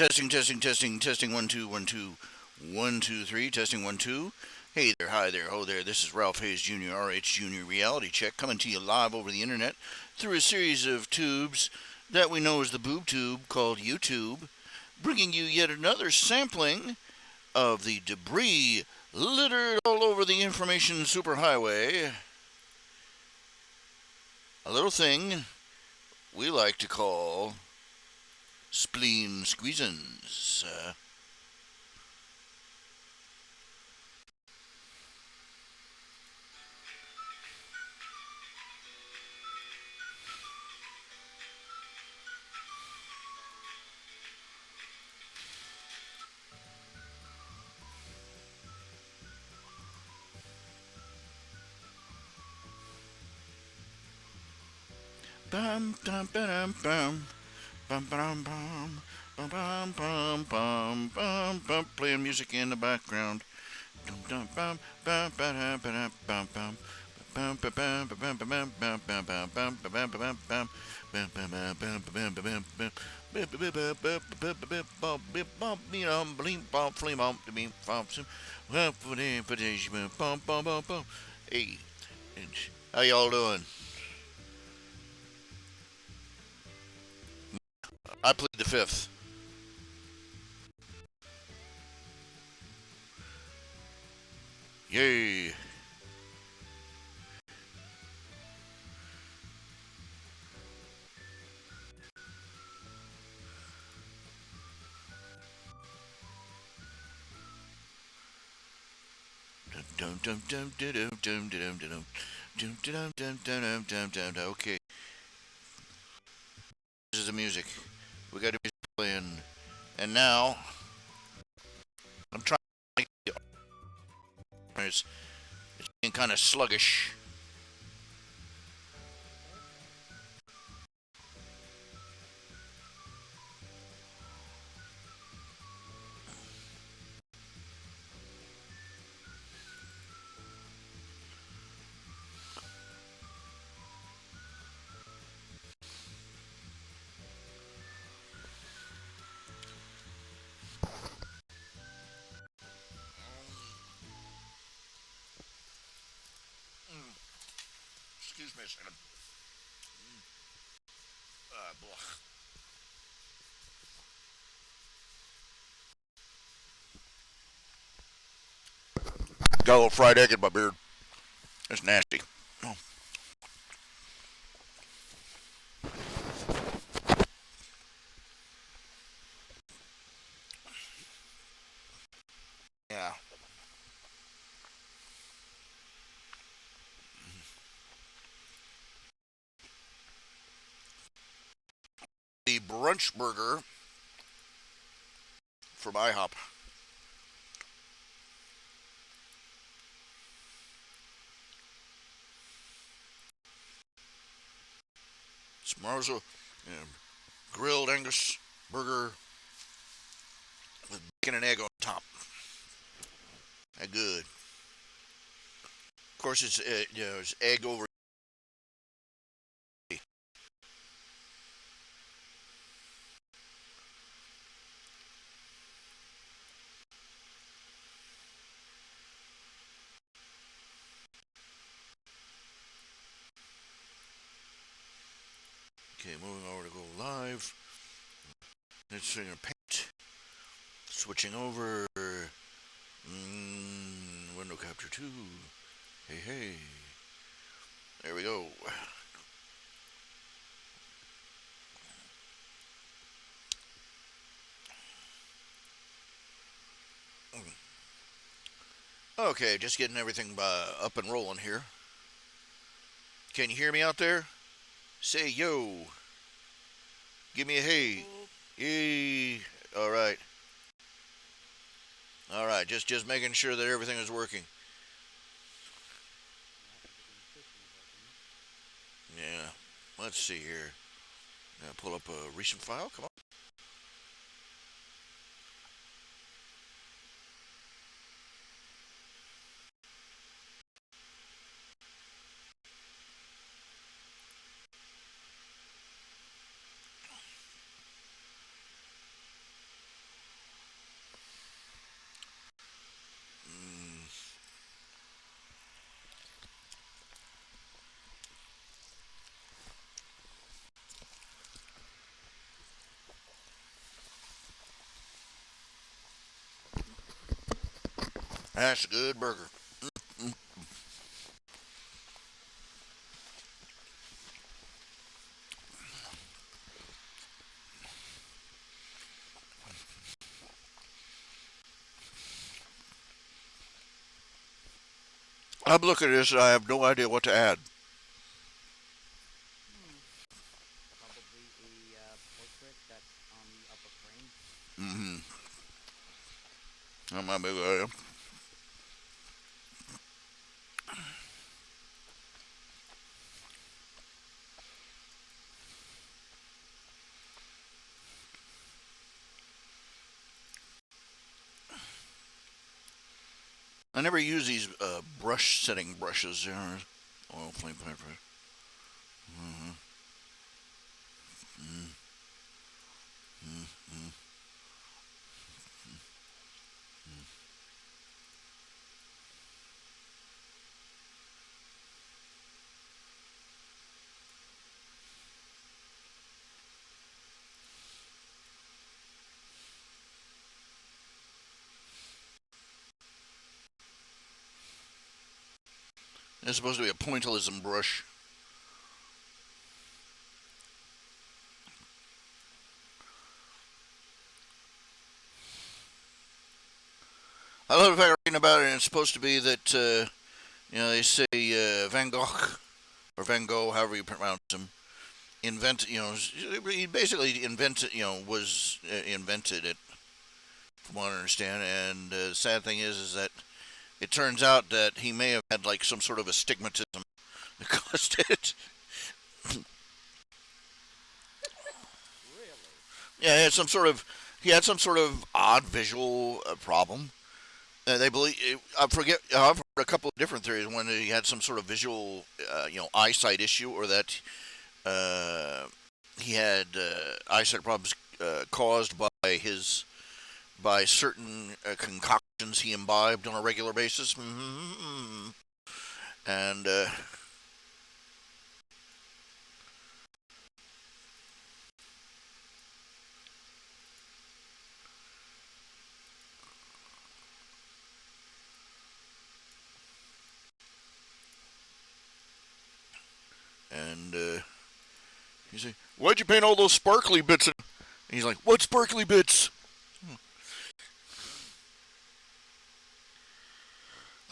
Testing, testing, testing, testing. 1 2 1 2 1 2 3. Testing 1 2. Hey there, hi there, ho there. This is Ralph Hayes Jr., RH Jr. Reality Check, coming to you live over the internet through a series of tubes that we know as the boob tube called YouTube, bringing you yet another sampling of the debris littered all over the information superhighway. A little thing we like to call spleen squeezins. Bum, dum, ba-dum, bum. Bum, bum, bum. Bum, bum, bum, bum, bum, bum. Playing music in the background. Dum, dum, bum, bum, ba-dum, ba-dum, bum, bum. Bum, ba, bum, ba, bum, ba, bum, bum, bum, bum, bum, ba, bum, ba, bum, bum. Bum, ba, bum, bum, ba, bum, ba, bum, bum. Bum, ba, ba, ba, ba, ba, ba, ba, bum, bim, bum, bee, dum, blim, bum, flim, bum, da, bim, bum, sim. Bum, ba, da, ba, da, bum, bum, bum, bum. Hey, how y'all doing? I plead the fifth. Yay. Dum dum dum dum dum dum dum dum dum dum dum dum dum dum. Okay, this is the music. We got the music playing, and now I'm trying. It's being kind of sluggish. Excuse me a second. Blah. Got a little fried egg in my beard. It's nasty. Oh, yeah. The brunch burger from IHOP. It's Marzo, grilled Angus burger with bacon and egg on top. That good. Of course, it's egg over. Okay, moving over to go live. Let's paint. Switching over. Window capture 2. Hey, hey. There we go. Okay, just getting everything up and rolling here. Can you hear me out there? Say yo. Give me a hey. Yay. All right. All right. Just making sure that everything is working. Yeah. Let's see here. Now pull up a recent file. Come on. That's a good burger. I'm looking at this and I have no idea what to add. Hmm. Probably a portrait that's on the upper frame. Mm-hmm. That might be a good idea. I never use these brush setting brushes. Oil flame pepper. Mm-hmm. Mm-hmm. It's supposed to be a pointillism brush. I love the fact reading about it, and it's supposed to be that they say Van Gogh or Van Gogh, however you pronounce him, invented. He basically invented. Was invented it, from what I understand. And the sad thing is that it turns out that he may have had like some sort of astigmatism that caused it. Really? Yeah, he had some sort of odd visual problem. They believe I forget. I've heard a couple of different theories. When he had some sort of visual, eyesight issue, or that uh, he had eyesight problems caused by certain concoctions he imbibed on a regular basis. Mm-hmm. And and he's like, "Why'd you paint all those sparkly bits?" And he's like, "What sparkly bits?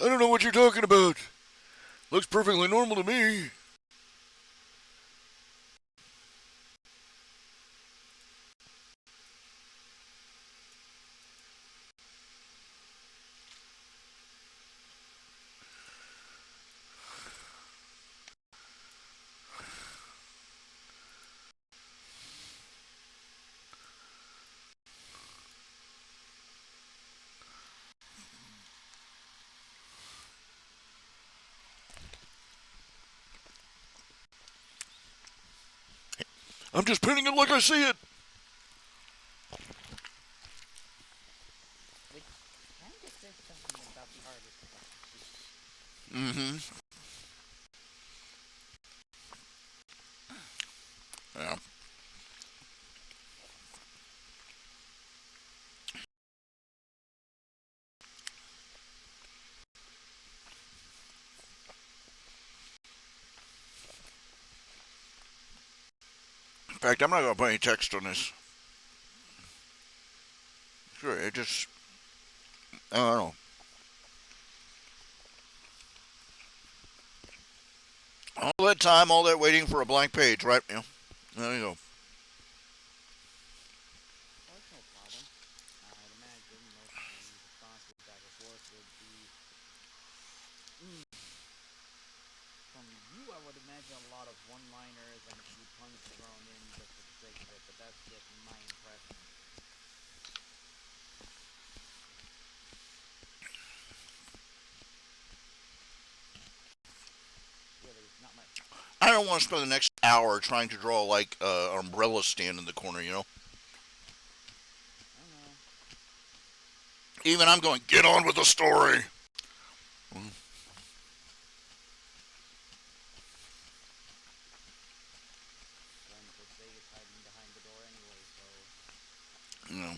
I don't know what you're talking about. Looks perfectly normal to me." I'm just painting it like I see it. Which kind of says something about the artist of the piece. Mm-hmm. Yeah. In fact, I'm not gonna put any text on this. Sure, it just I don't know. All that time, all that waiting for a blank page, right? There you go. Well, it's no problem. I'd imagine most of the responses back and forth would be, mm. From you, I would imagine a lot of one-liners and a few puns thrown in just for the sake of it, but that's just my impression. Really, not much. I don't want to spend the next hour trying to draw like an umbrella stand in the corner. I know. Even I'm going, get on with the story. One could say it's hiding behind the door anyway, so You know.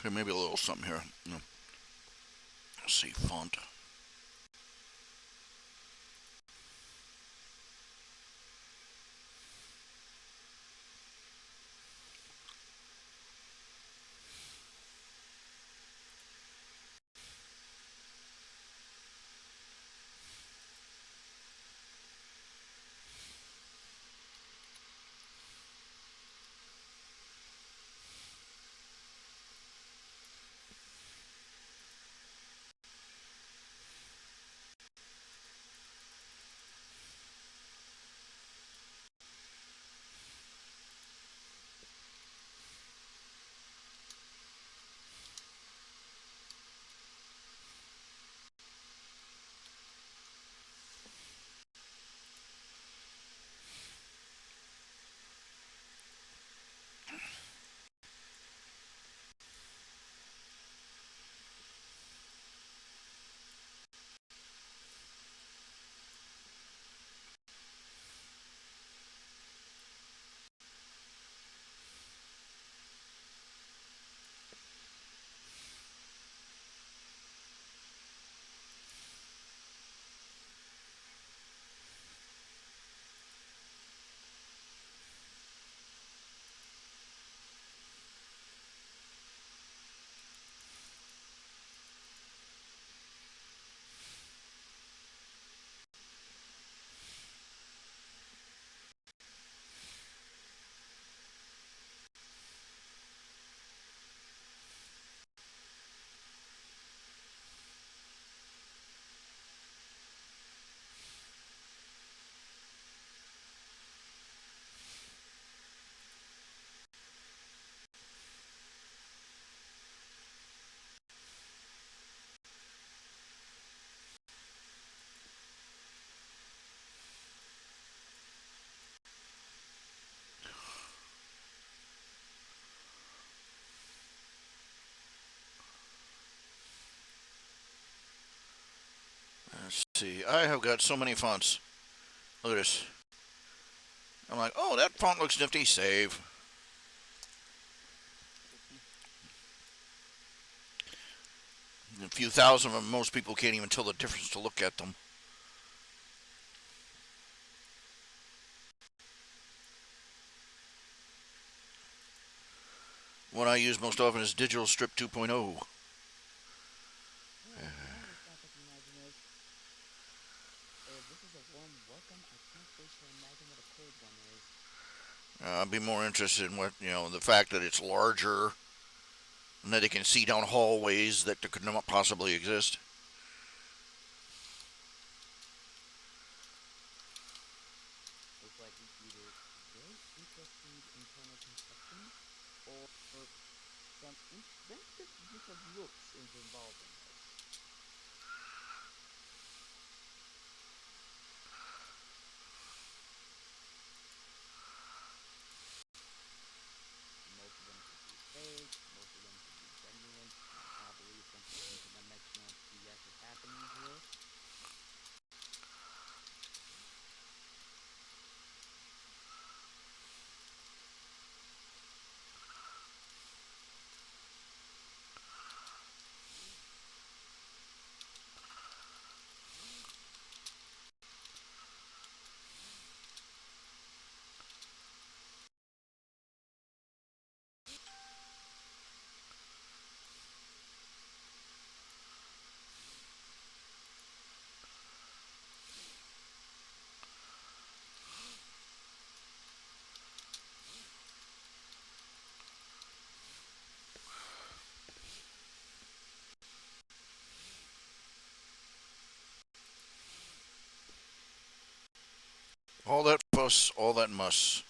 Okay, maybe a little something here. Let's see, font. Let's see. I have got so many fonts. Look at this. I'm like, oh, that font looks nifty. Save. A few thousand of them, most people can't even tell the difference to look at them. One I use most often is Digital Strip 2.0. Yeah, another fact I can imagine is if this is a warm welcome, I can't wait to imagine what a cold one is. I'd be more interested in what, the fact that it's larger and that it can see down hallways that could not possibly exist. It's like either very interesting internal construction or some inventive use of looks is involved in this. Most of them could be fake, most of them could be genuine. Probably something interdimensional BS is happening here. All that fuss, all that muss.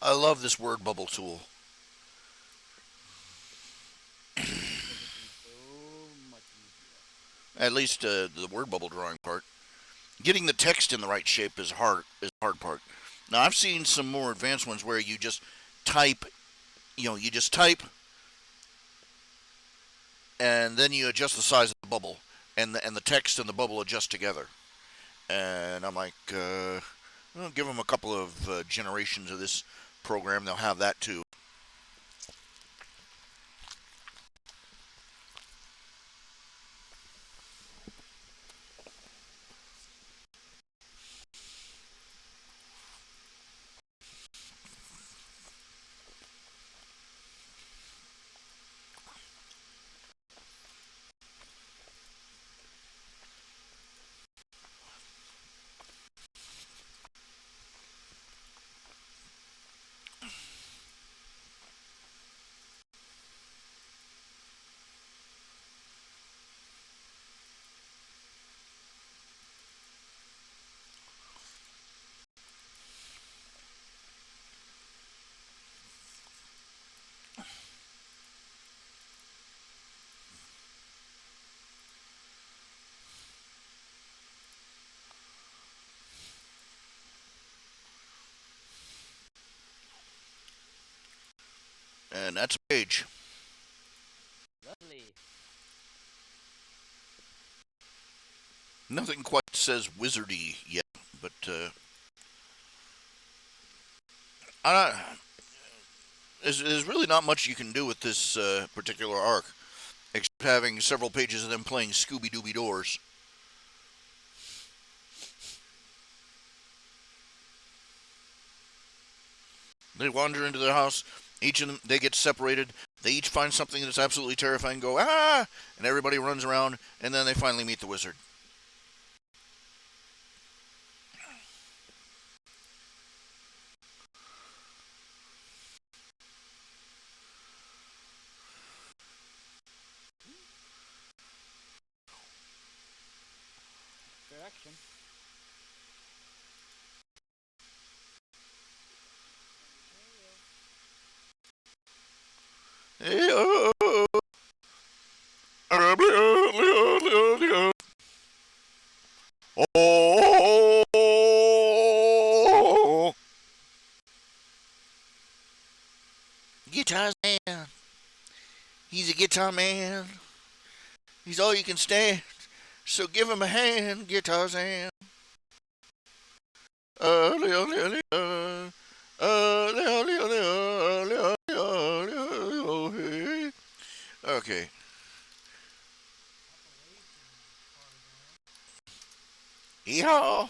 I love this word bubble tool. Makes everything so much easier. At least the word bubble drawing part. Getting the text in the right shape is the hard part. Now I've seen some more advanced ones where type, you just type and then you adjust the size of the bubble, and the text and the bubble adjust together. And I'm like, well, give them a couple of generations of this program, they'll have that too. And that's a page. Lovely. Nothing quite says wizardy yet, but I, there's really not much you can do with this particular arc, except having several pages of them playing Scooby Dooby Doors. They wander into their house. Each of them, they get separated. They each find something that's absolutely terrifying. Go ah, and everybody runs around, and then they finally meet the wizard. Correction. Oh, guitar man. He's a guitar man. He's all you can stand. So give him a hand, guitar man. Okay. Yeehaw.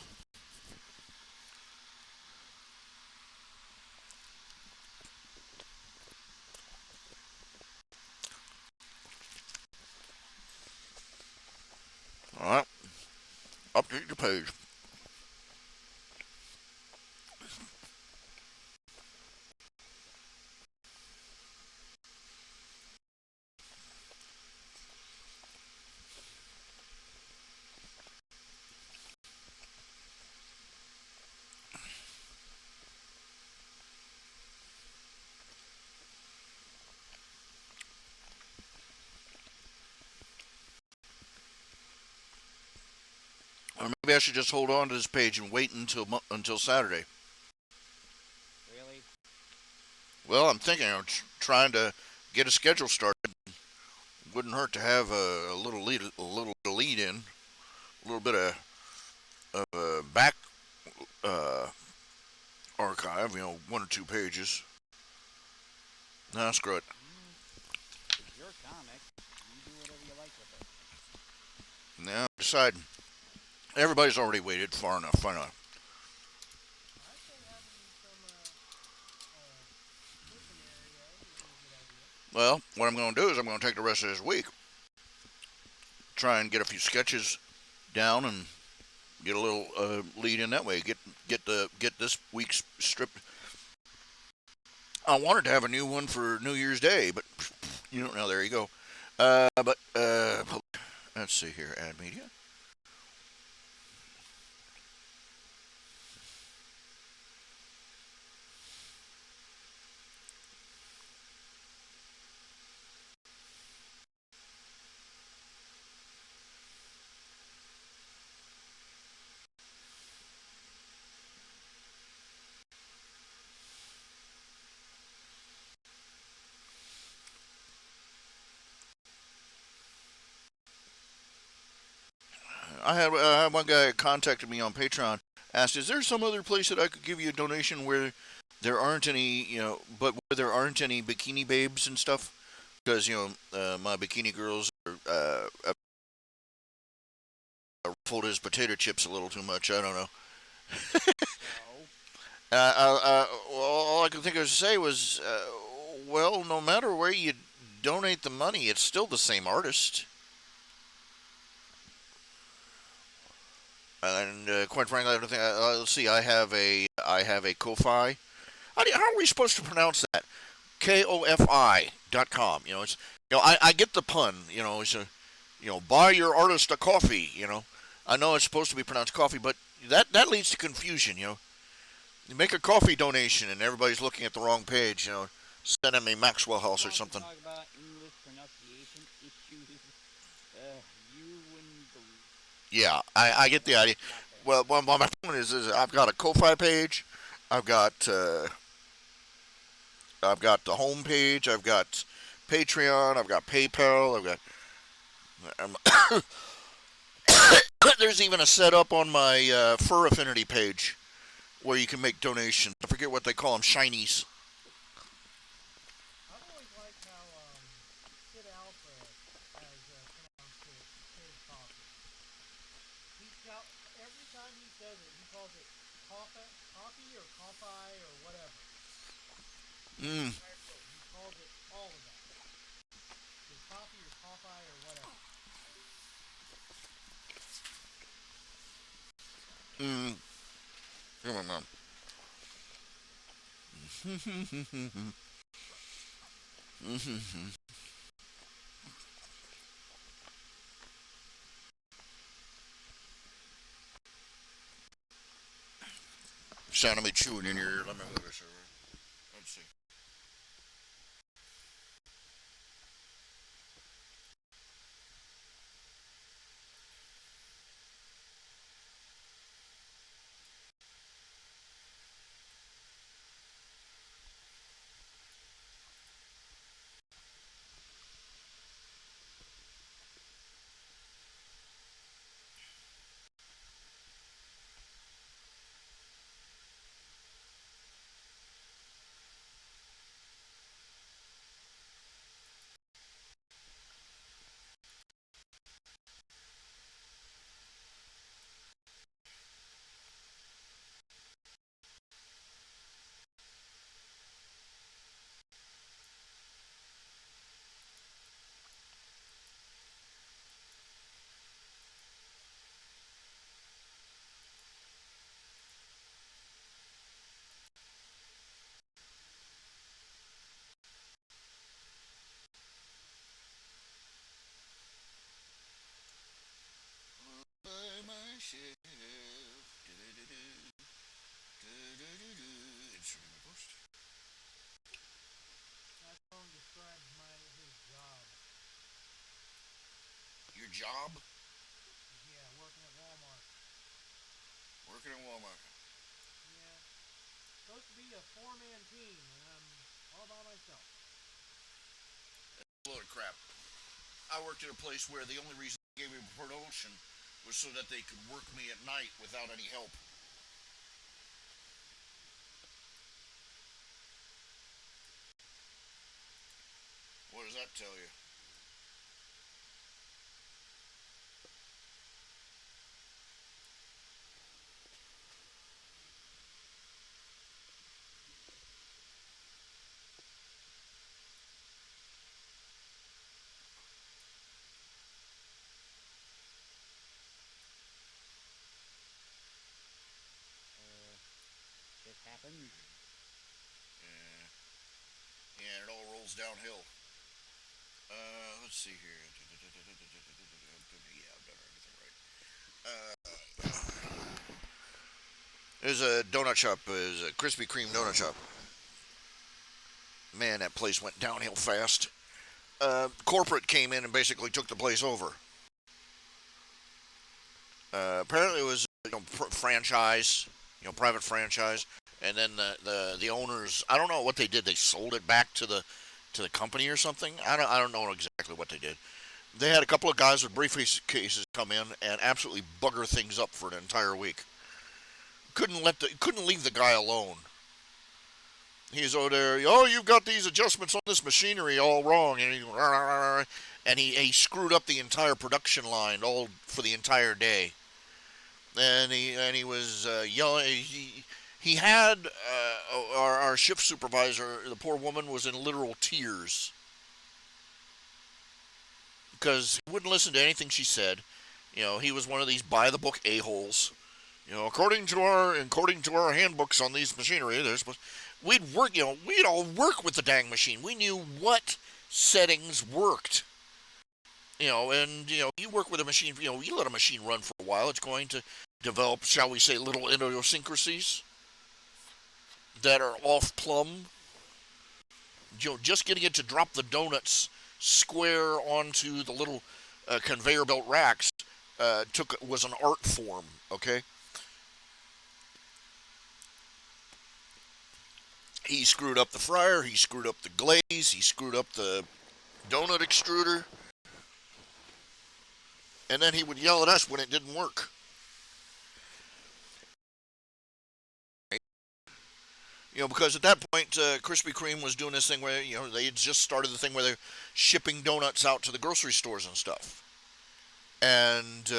All right. Update the page. Or maybe I should just hold on to this page and wait until Saturday. Really? Well, I'm thinking of trying to get a schedule started. Wouldn't hurt to have a little lead in, a little bit of back uh, archive. 1 or 2 pages. Nah, screw it. It's your comic. You do whatever you like with it. Now decide. Everybody's already waited far enough. Fine enough. Well, what I'm going to do is I'm going to take the rest of this week, try and get a few sketches down, and get a little lead in that way. Get this week's strip. I wanted to have a new one for New Year's Day, but you don't know. There you go. But let's see here. Add media. I had one guy contacted me on Patreon, asked, "Is there some other place that I could give you a donation where there aren't any, but where there aren't any bikini babes and stuff? Because my bikini girls are ruffled as potato chips a little too much. I don't know. So, Well, all I could think of to say was, well, no matter where you donate the money, it's still the same artist. And quite frankly, I don't think. Let's see. I have a Ko-fi. How are we supposed to pronounce that? KOFI.com. It's I get the pun. It's a buy your artist a coffee. I know it's supposed to be pronounced coffee, but that leads to confusion. You make a coffee donation and everybody's looking at the wrong page. Sending me Maxwell House or something. talk about English pronunciation issues. You wouldn't believe. Yeah, I get the idea. Well, my point is I've got a Ko-fi page. I've got I've got the home page. I've got Patreon. I've got PayPal. I've got. Um, there's even a setup on my Fur Affinity page where you can make donations. I forget what they call them, shinies. I've always liked how Sid Alpha has pronounced his coffee. He now every time he says it, he calls it coffee or coffee or whatever. Mm, He calls it all of that. His coffee or coffee or whatever. mm, come on, man. Sound of me chewing in your ear. Let me move this over. Let's see. By myself. Inserting the post. That song describes his job. Your job? Yeah, working at Walmart. Working at Walmart. Yeah, supposed to be a four-man team, and I'm all by myself. Load of crap. I worked at a place where the only reason they gave me promotion was so that they could work me at night without any help. What does that tell you? Shit happens. Yeah, yeah, it all rolls downhill. Let's see here. Yeah, I've done everything right. There's a donut shop. There's a Krispy Kreme donut shop. Man, that place went downhill fast. Corporate came in and basically took the place over. Apparently, it was franchise, private franchise, and then the owners. I don't know what they did. They sold it back to the company or something. I don't know exactly what they did. They had a couple of guys with briefcase cases come in and absolutely bugger things up for an entire week. Couldn't leave the guy alone. He's over there. Oh, you've got these adjustments on this machinery all wrong, and he screwed up the entire production line all for the entire day. And he was yelling. He had our shift supervisor. The poor woman was in literal tears because he wouldn't listen to anything she said. He was one of these by the book a-holes. According to our handbooks on these machinery, we'd all work with the dang machine. We knew what settings worked. You work with a machine. You let a machine run for a while. It's going to develop, shall we say, little idiosyncrasies that are off plumb. Just getting it to drop the donuts square onto the little conveyor belt racks was an art form. Okay. He screwed up the fryer. He screwed up the glaze. He screwed up the donut extruder. And then he would yell at us when it didn't work. Because at that point, Krispy Kreme was doing this thing where, they had just started the thing where they're shipping donuts out to the grocery stores and stuff. And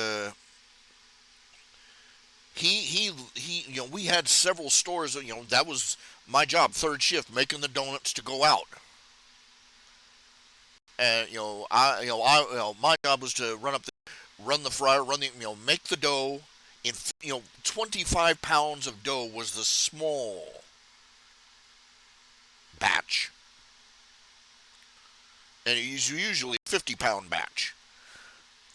we had several stores. That was my job, third shift, making the donuts to go out. And my job was to run the fryer, make the dough. 25 pounds of dough was the small batch, and it was usually a 50-pound batch.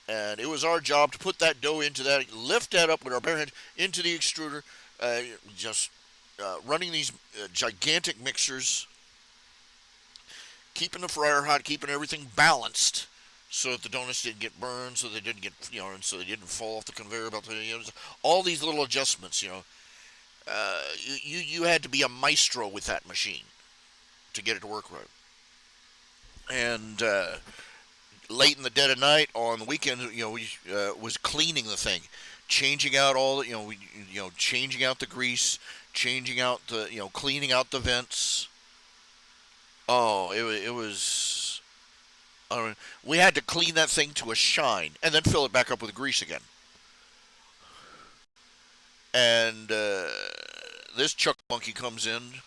And it was our job to put that dough into that, lift that up with our bare hands into the extruder, running these gigantic mixers, keeping the fryer hot, keeping everything balanced, so that the donuts didn't get burned, so they didn't get, and so they didn't fall off the conveyor belt. All these little adjustments. You had to be a maestro with that machine to get it to work right. And late in the dead of night on the weekend, we was cleaning the thing, changing out all the, changing out the grease, changing out the, cleaning out the vents. Oh, it was. We had to clean that thing to a shine and then fill it back up with grease again. And this Chuck Monkey comes in.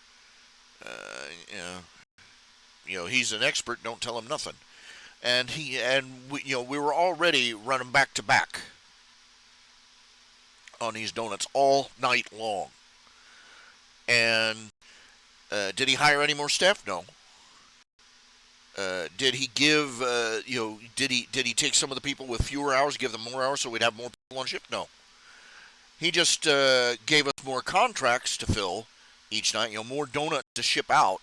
He's an expert. Don't tell him nothing. And we were already running back to back on these donuts all night long. And did he hire any more staff? No. Did he give? Did he take some of the people with fewer hours, give them more hours, so we'd have more people on shift? No. He just gave us more contracts to fill each night, more donuts to ship out,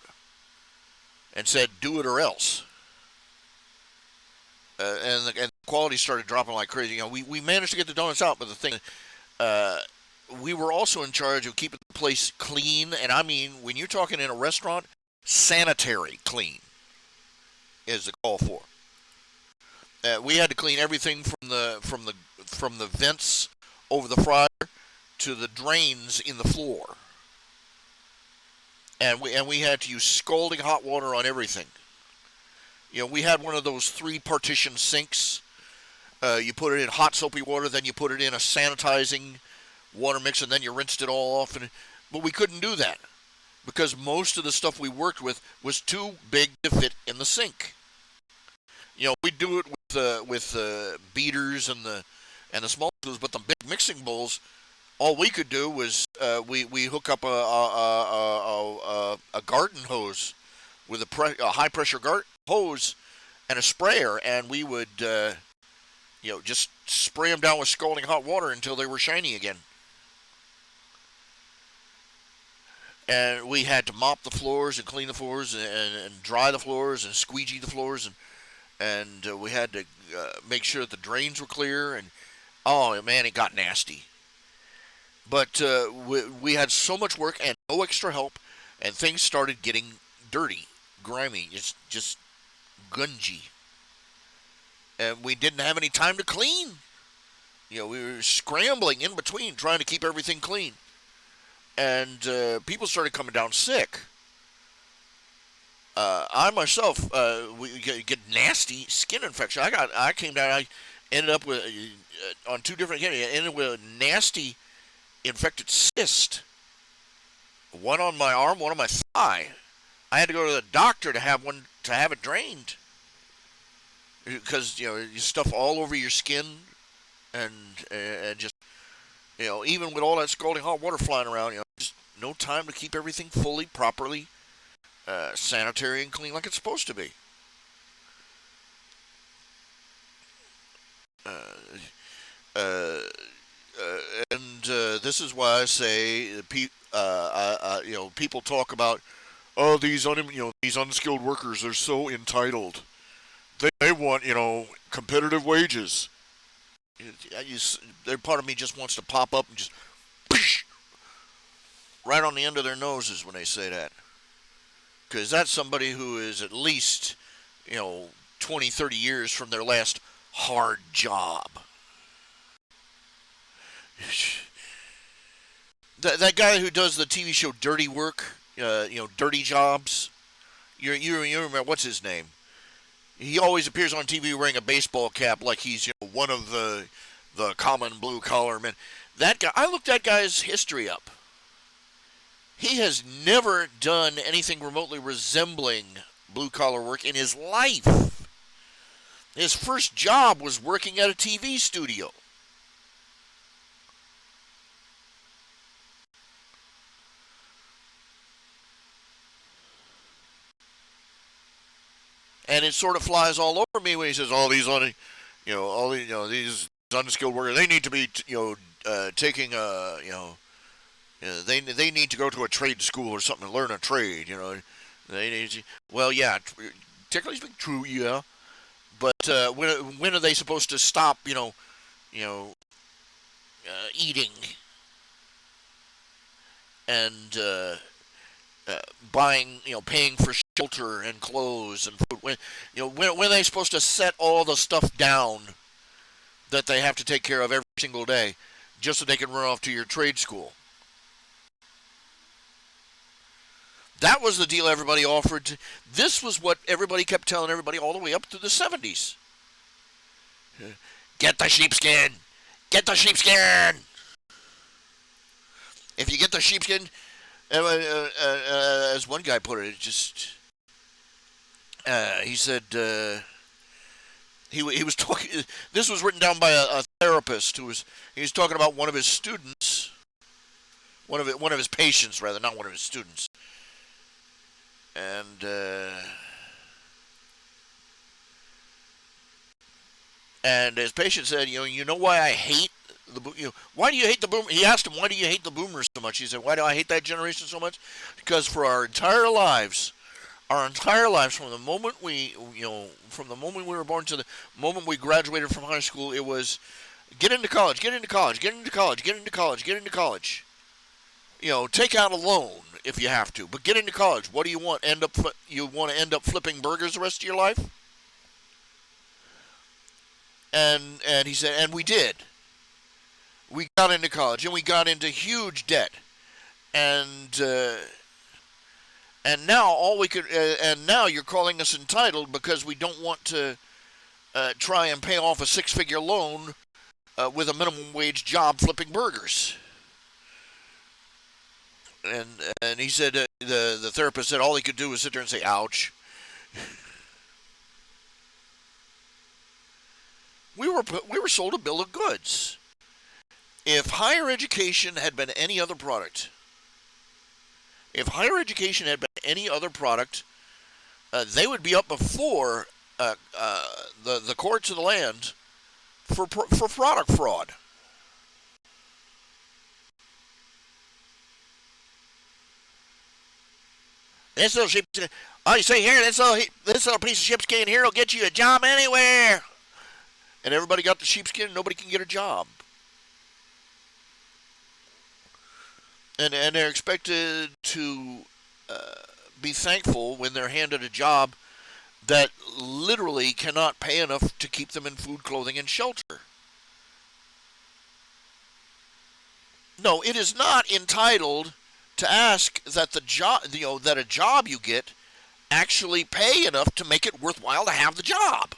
and said, do it or else. And the quality started dropping like crazy. We managed to get the donuts out, but the thing, we were also in charge of keeping the place clean, and I mean, when you're talking in a restaurant, sanitary clean is the call for. We had to clean everything from the vents over the fryer to the drains in the floor. And we had to use scalding hot water on everything. We had one of those 3 partition sinks. You put it in hot soapy water, then you put it in a sanitizing water mix, and then you rinsed it all off. But we couldn't do that because most of the stuff we worked with was too big to fit in the sink. We'd do it with beaters and the small tools, but the big mixing bowls, all we could do was we hook up a garden hose with a high pressure hose and a sprayer, and we would just spray them down with scalding hot water until they were shiny again. And we had to mop the floors and clean the floors and dry the floors and squeegee the floors, and we had to make sure that the drains were clear. And oh man, it got nasty. But we had so much work and no extra help, and things started getting dirty, grimy, just gungy. and we didn't have any time to clean. We were scrambling in between trying to keep everything clean, and people started coming down sick. I myself, we get nasty skin infection. I came down. I ended up with on two different occasions. I ended up with a nasty infected cyst. One on my arm, one on my thigh. I had to go to the doctor to have it drained because stuff all over your skin and just even with all that scalding hot water flying around, just no time to keep everything fully, properly sanitary and clean like it's supposed to be. Uh, this is why I say, people talk about, oh, these unskilled workers are so entitled. They want competitive wages. Their part of me just wants to pop up and just right on the end of their noses when they say that. Because that's somebody who is at least, 20, 30 years from their last hard job. That guy who does the TV show Dirty Work, Dirty Jobs, you remember, what's his name? He always appears on TV wearing a baseball cap like he's one of the common blue collar men. That guy, I looked that guy's history up. He has never done anything remotely resembling blue collar work in his life. His first job was working at a TV studio. And it sort of flies all over me when he says all these these unskilled workers, they need to be taking they need to go to a trade school or something to learn a trade. They need to, well, yeah, technically speaking, true, yeah. But when are they supposed to stop eating and buying, paying for shelter and clothes and food? When are they supposed to set all the stuff down that they have to take care of every single day, just so they can run off to your trade school? That was the deal everybody offered. This was what everybody kept telling everybody all the way up to the 70s. Get the sheepskin! Get the sheepskin! If you get the sheepskin, as one guy put it, he said, he was talking, this was written down by a therapist he was talking about one of his students, one of his patients rather, not one of his students. And his patient said, you know why I hate why do you hate the boom? He asked him, why do you hate the boomers so much? He said, why do I hate that generation so much? Because for our entire lives, from the moment we were born to the moment we graduated from high school, it was get into college, get into college, get into college, get into college, get into college. Take out a loan if you have to, but get into college. What do you want? You want to end up flipping burgers the rest of your life? And he said, and we did. We got into college, and we got into huge debt, and now and now you're calling us entitled because we don't want to try and pay off a six-figure loan with a minimum wage job flipping burgers. And he said, the therapist said all he could do was sit there and say, ouch. We were sold a bill of goods. If higher education had been any other product, they would be up before the courts of the land for product fraud. This little sheepskin, you say here, this little piece of sheepskin here will get you a job anywhere. And everybody got the sheepskin, and nobody can get a job. And they're expected to be thankful when they're handed a job that literally cannot pay enough to keep them in food, clothing, and shelter. No, it is not entitled to ask that the job, that a job you get actually pay enough to make it worthwhile to have the job.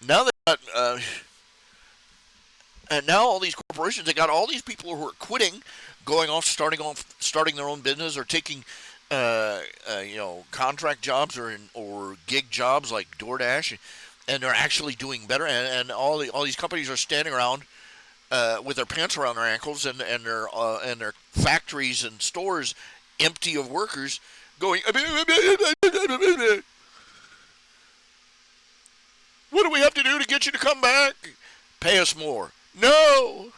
Now they got, and now all these corporations, they got all these people who are quitting, going off, starting their own business, or taking, contract jobs or gig jobs like DoorDash, and they're actually doing better. And all these companies are standing around with their pants around their ankles, and their factories and stores empty of workers, going, what do we have to do to get you to come back? Pay us more. No.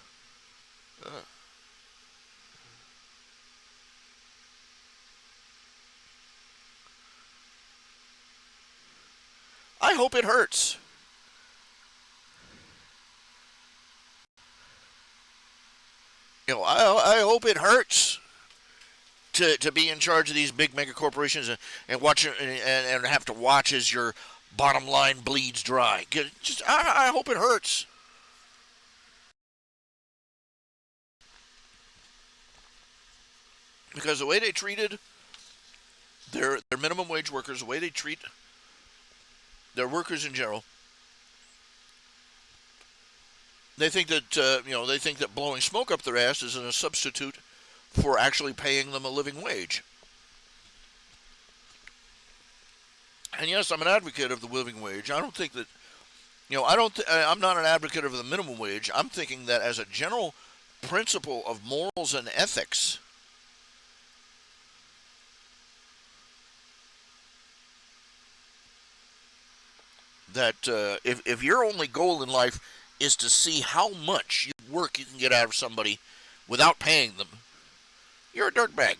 I hope it hurts. I hope it hurts to be in charge of these big mega corporations and watch and have to watch as your bottom line bleeds dry. I hope it hurts. Because the way they treated their minimum wage workers, the way they treat their workers in general, they think that blowing smoke up their ass is a substitute for actually paying them a living wage. And yes, I'm an advocate of the living wage. I don't think that, I'm not an advocate of the minimum wage. I'm thinking that as a general principle of morals and ethics, that if your only goal in life is to see how much work you can get out of somebody without paying them, you're a dirtbag.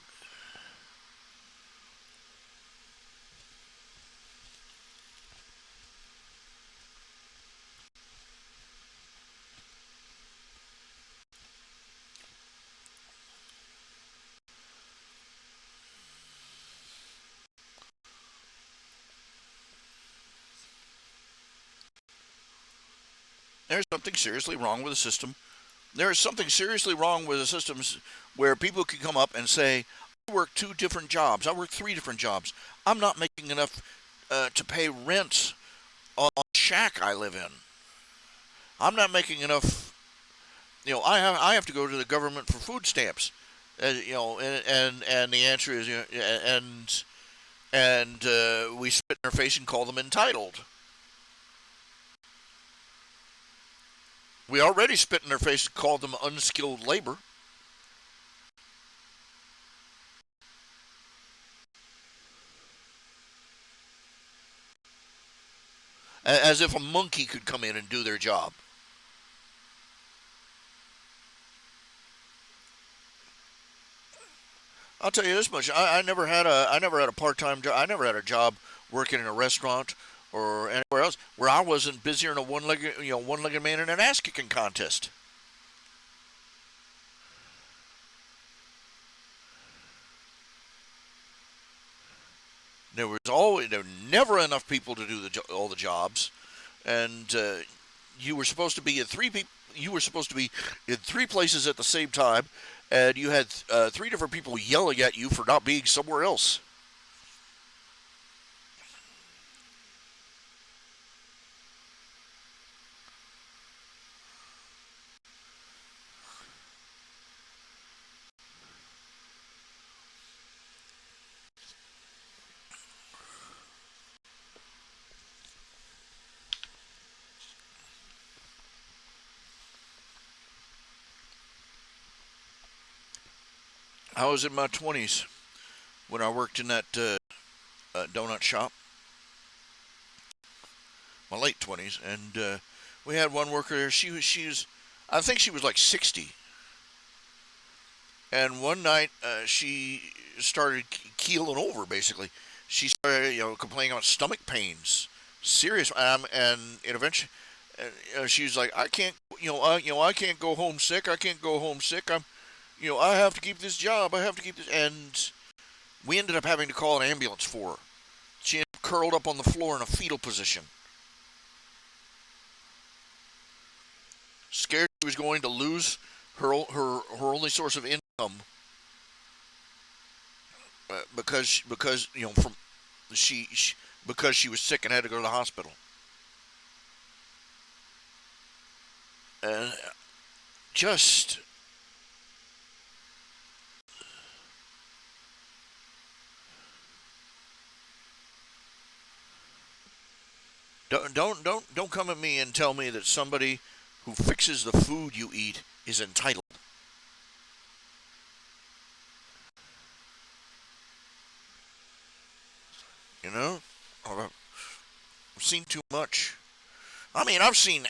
There's something seriously wrong with the system. There is something seriously wrong with the systems where people can come up and say, I work 2 different jobs. I work 3 different jobs. I'm not making enough to pay rent on the shack I live in. I'm not making enough. I have to go to the government for food stamps. And the answer is, we spit in their face and call them entitled. We already spit in their face and called them unskilled labor. As if a monkey could come in and do their job. I'll tell you this much: I never had a part-time job. I never had a job working in a restaurant or anywhere else where I wasn't busier than a one-legged man in an ass-kicking contest. There were never enough people to do all the jobs, and you were supposed to be You were supposed to be in 3 places at the same time, and you had 3 different people yelling at you for not being somewhere else. I was in my 20s when I worked in that donut shop. My late 20s, and we had one worker there. She was, I think she was like 60. And one night she started keeling over. Basically, she started complaining about stomach pains, serious, and eventually And she's like, I can't, I can't go home sick. I can't go home sick. I have to keep this job. I have to keep this. And we ended up having to call an ambulance for her. She ended up curled up on the floor in a fetal position. Scared she was going to lose her only source of income because from she because she was sick and had to go to the hospital. And just don't come at me and tell me that somebody who fixes the food you eat is entitled. You know, I've seen too much. I mean, I've seen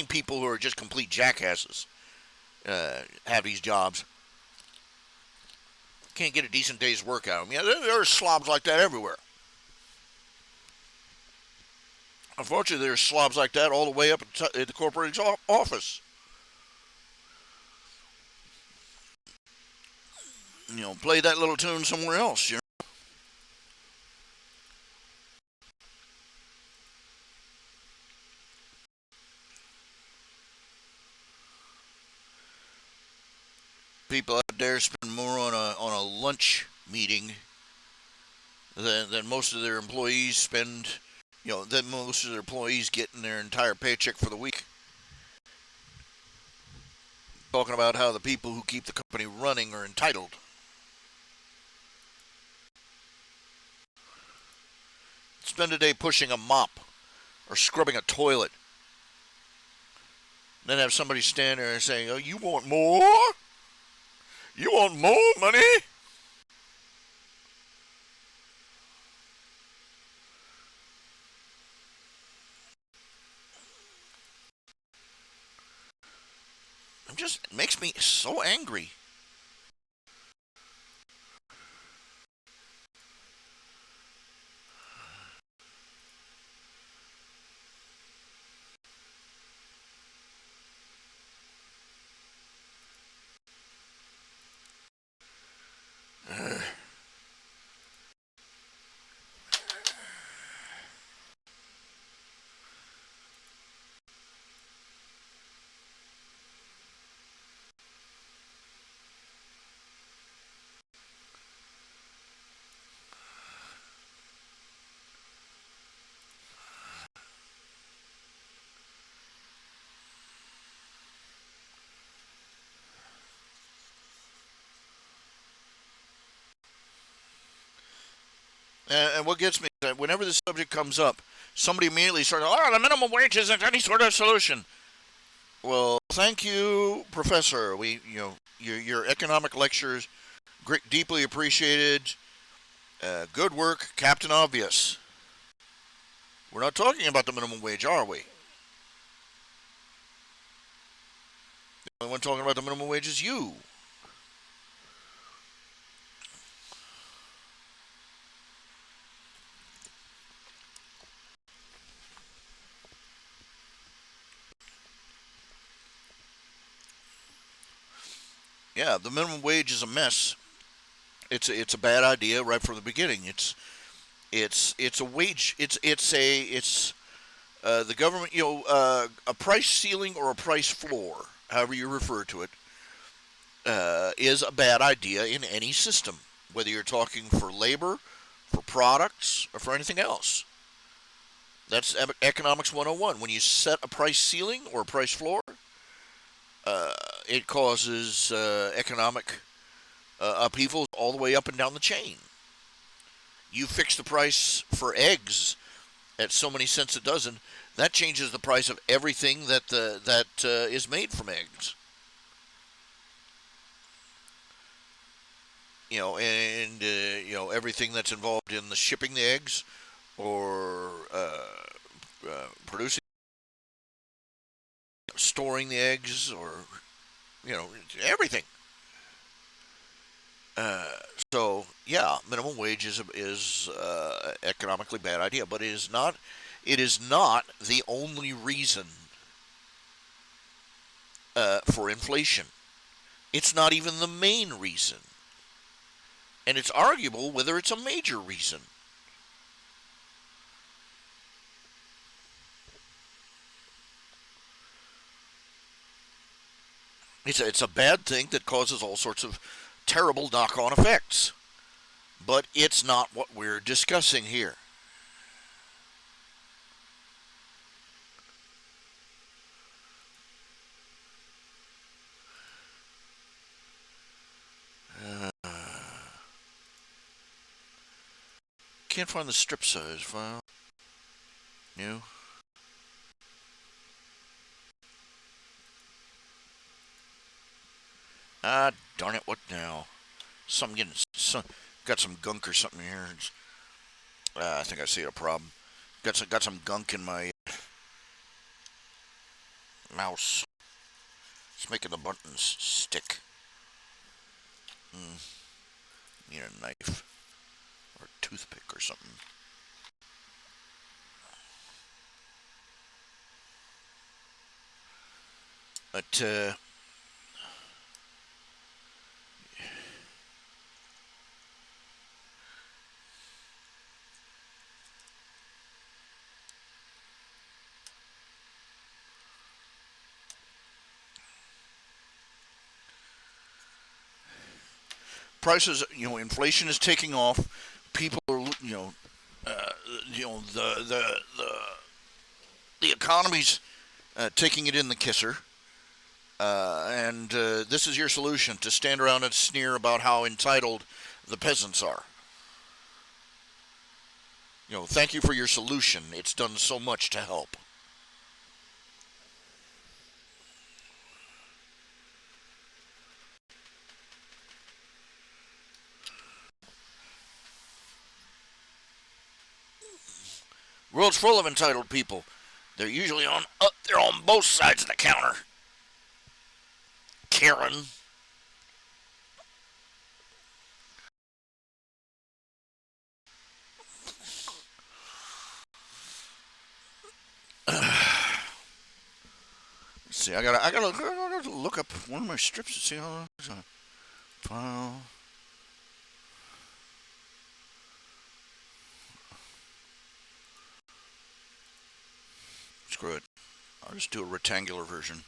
people who are just complete jackasses have these jobs. Can't get a decent day's work out of them. Yeah, there are slobs like that everywhere. Unfortunately, there's slobs like that all the way up at the corporate's office. Play that little tune somewhere else. People out there spend more on a lunch meeting than most of their employees spend. Than most of their employees get in their entire paycheck for the week. Talking about how the people who keep the company running are entitled. Spend a day pushing a mop or scrubbing a toilet. Then have somebody stand there and say, "Oh, you want more? You want more money?" It makes me so angry. And what gets me is that whenever this subject comes up, somebody immediately starts, "Oh, the minimum wage isn't any sort of solution." Well, thank you, Professor. Your economic lectures, great, deeply appreciated. Good work, Captain Obvious. We're not talking about the minimum wage, are we? The only one talking about the minimum wage is you. Yeah, the minimum wage is a mess. It's a bad idea right from the beginning. It's a wage. It's the government. A price ceiling or a price floor, however you refer to it, is a bad idea in any system, whether you're talking for labor, for products, or for anything else. That's economics 101. When you set a price ceiling or a price floor, it causes economic upheavals all the way up and down the chain. You fix the price for eggs at so many cents a dozen, that changes the price of everything that is made from eggs. Everything that's involved in the shipping the eggs or producing, storing the eggs, or everything. Uh, so yeah, minimum wage is economically bad idea, but it is not. It is not the only reason for inflation. It's not even the main reason, and it's arguable whether it's a major reason. It's a bad thing that causes all sorts of terrible knock-on effects, but it's not what we're discussing here. Uh, can't find the strip size file. New. Ah, darn it! What now? Some getting some, got some gunk or something here. I think I see a problem. Got some gunk in my mouse. It's making the buttons stick. Mm, need a knife or a toothpick or something. But prices, inflation is taking off. People are, uh, the economy's taking it in the kisser. And this is your solution: to stand around and sneer about how entitled the peasants are. Thank you for your solution. It's done so much to help. World's full of entitled people. They're usually they're on both sides of the counter. Karen. Let's see. I gotta look up one of my strips to see how long it's on. File. Screw it. I'll just do a rectangular version.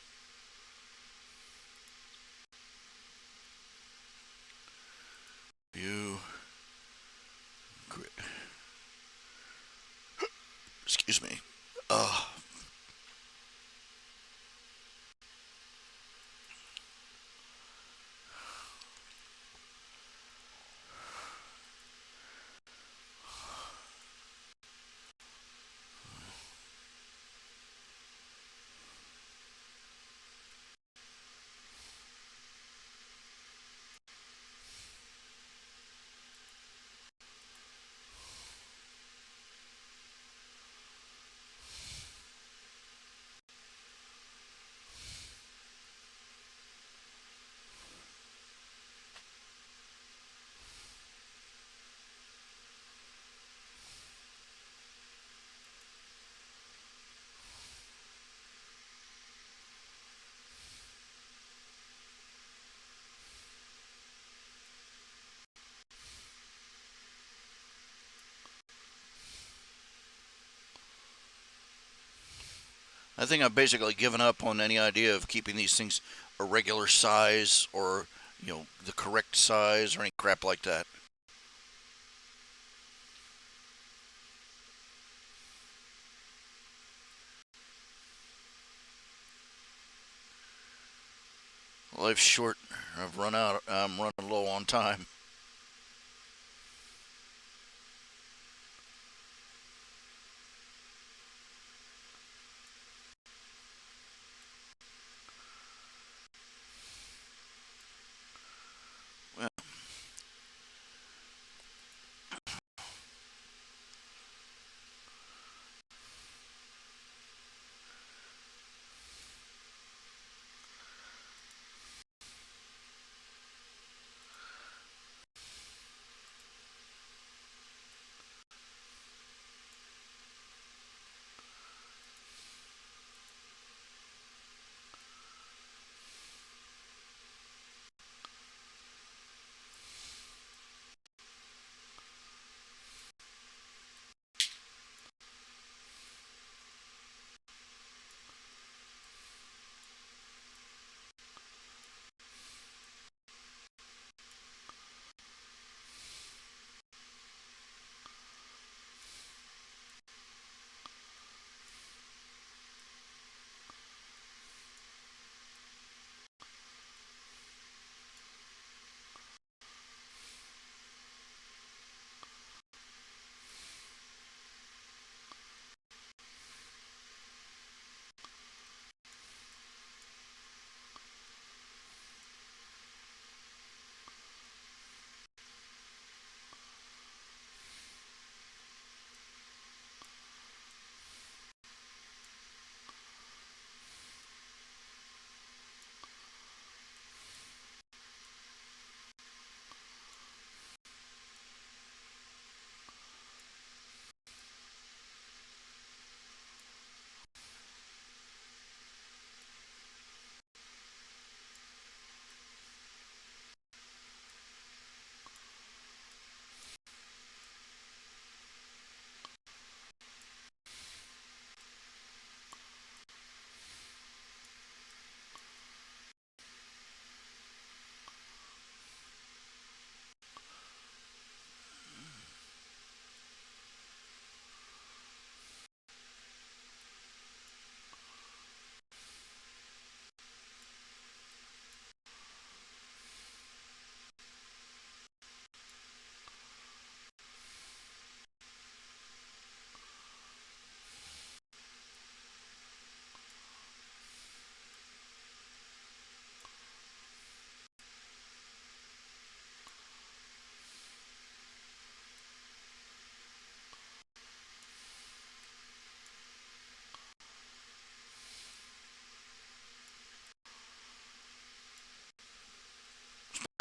View. Grid. Excuse me. I think I've basically given up on any idea of keeping these things a regular size or, the correct size or any crap like that. Life's short. I've run out. I'm running low on time. Well,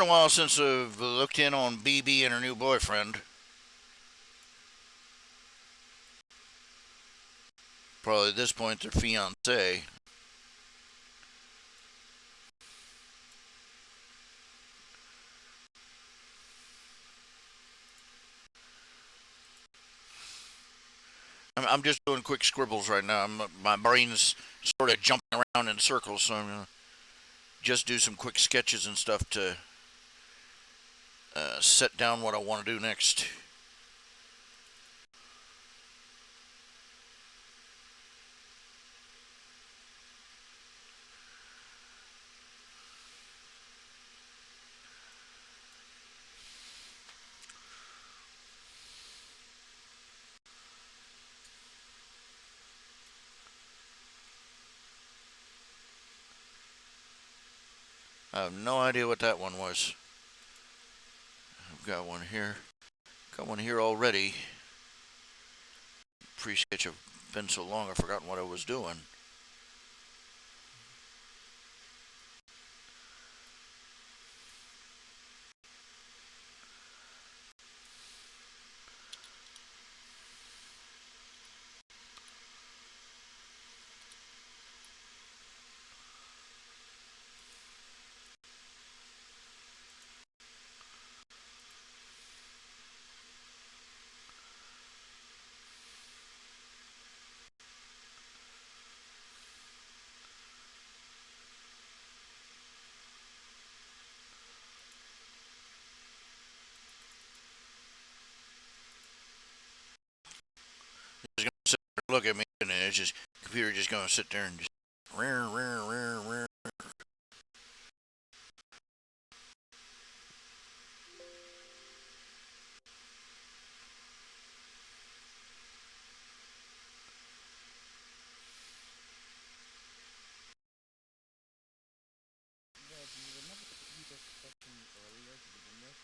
a while since I've looked in on BB and her new boyfriend. Probably at this point, their fiance. I'm just doing quick scribbles right now. My brain's sort of jumping around in circles, so I'm going to just do some quick sketches and stuff to set down what I want to do next. I have no idea what that one was. I've got one here. Got one here already. Pre-sketch have been so long I've forgotten what I was doing. Just gonna sit there and look at me, and it's just computer just gonna sit there and just rare, rare, rare, rare. Yeah, do you remember you just question earlier to begin with?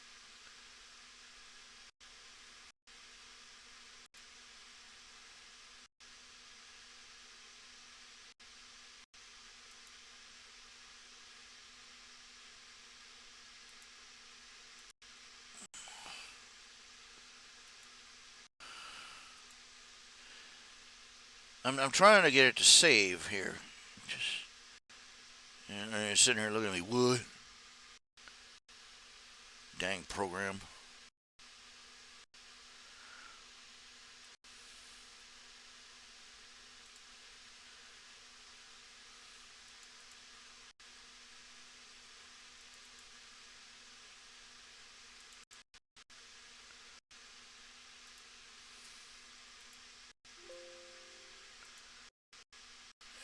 I'm trying to get it to save here. Just and it's sitting here looking at me. What? Dang program.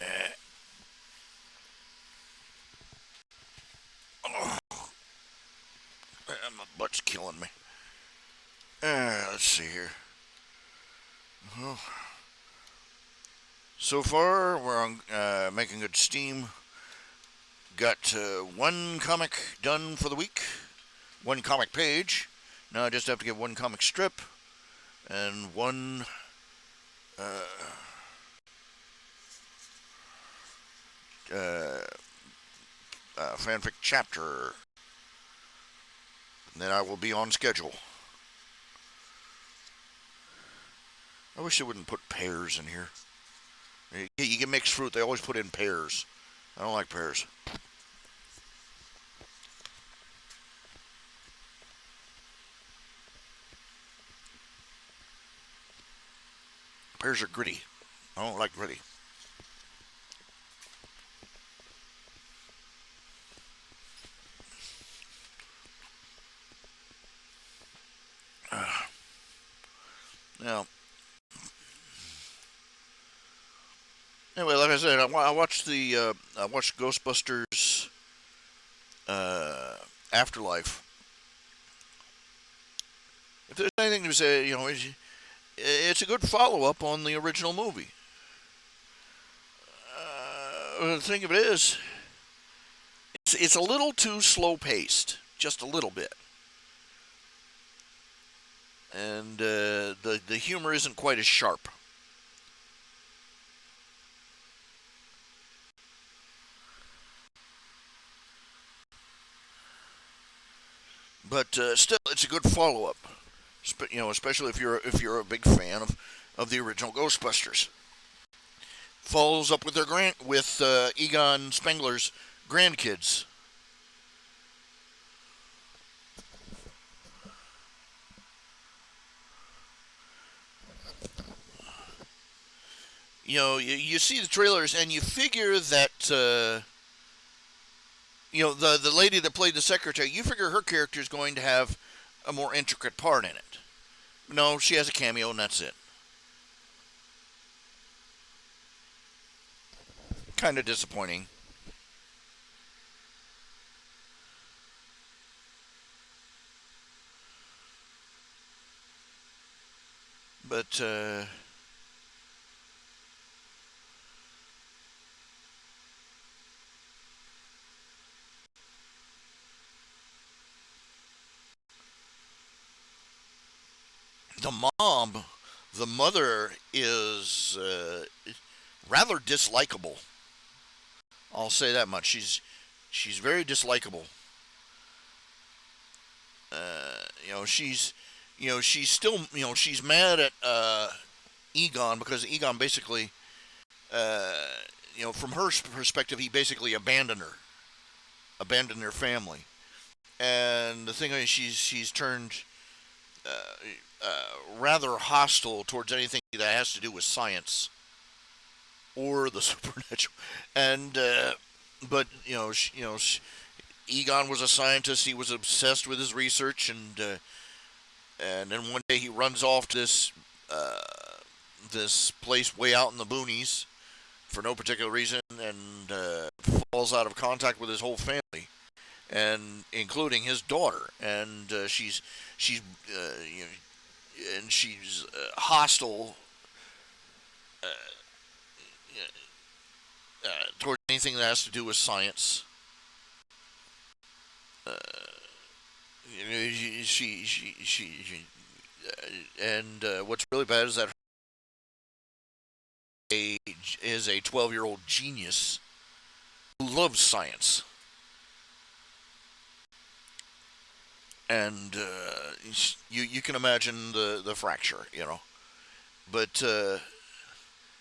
Eh. Oh, my butt's killing me. Let's see here. Well, so far we're on making good steam. Got one comic done for the week, one comic page. Now I just have to get one comic strip and one uh, fanfic chapter. And then I will be on schedule. I wish they wouldn't put pears in here. You get mixed fruit, they always put in pears. I don't like pears. Pears are gritty. I don't like gritty. Now, anyway, like I said, I watched Ghostbusters Afterlife. If there's anything to say, it's a good follow-up on the original movie. The thing of it is, it's a little too slow-paced, just a little bit, and the humor isn't quite as sharp. but still, it's a good follow-up. Especially if you're a big fan of the original Ghostbusters. Follows up with Egon Spengler's grandkids. You see the trailers and you figure that the lady that played the secretary, you figure her character is going to have a more intricate part in it. No, she has a cameo and that's it. Kind of disappointing. But the mom, the mother, is rather dislikable. I'll say that much. She's very dislikable. She's still she's mad at Egon because Egon basically from her perspective he basically abandoned their family, and the thing is she's turned rather hostile towards anything that has to do with science or the supernatural. And but Egon was a scientist. He was obsessed with his research, and then one day he runs off to this place way out in the boonies for no particular reason, and falls out of contact with his whole family, and including his daughter, and she's and she's hostile towards anything that has to do with science. She and what's really bad is that is a 12-year-old genius who loves science, and you can imagine the fracture, but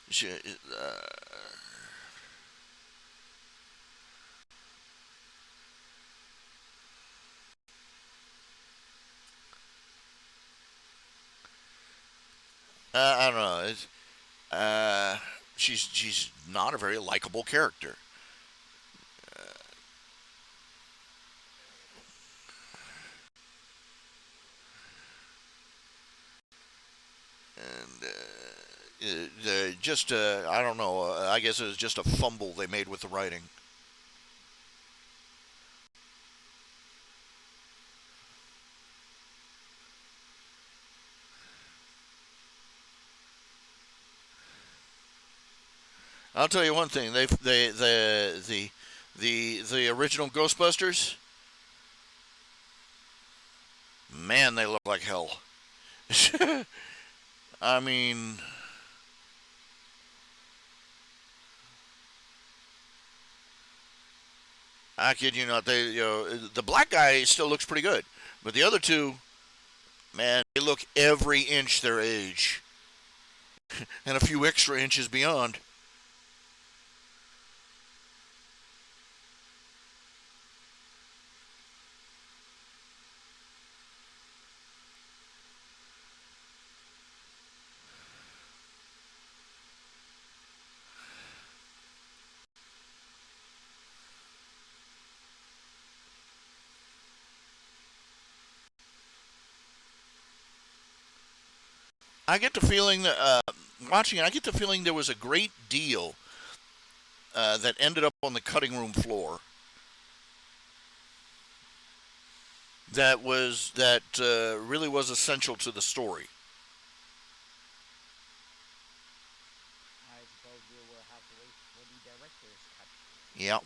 she, I don't know. She's not a very likable character. And just I don't know. I guess it was just a fumble they made with the writing. I'll tell you one thing. The original Ghostbusters, man, they look like hell. I mean, I kid you not. The black guy still looks pretty good, but the other two, man, they look every inch their age, and a few extra inches beyond. I get the feeling that watching it, I get the feeling there was a great deal that ended up on the cutting room floor that really was essential to the story. I suppose we will have to wait for the director's cut. Yeah,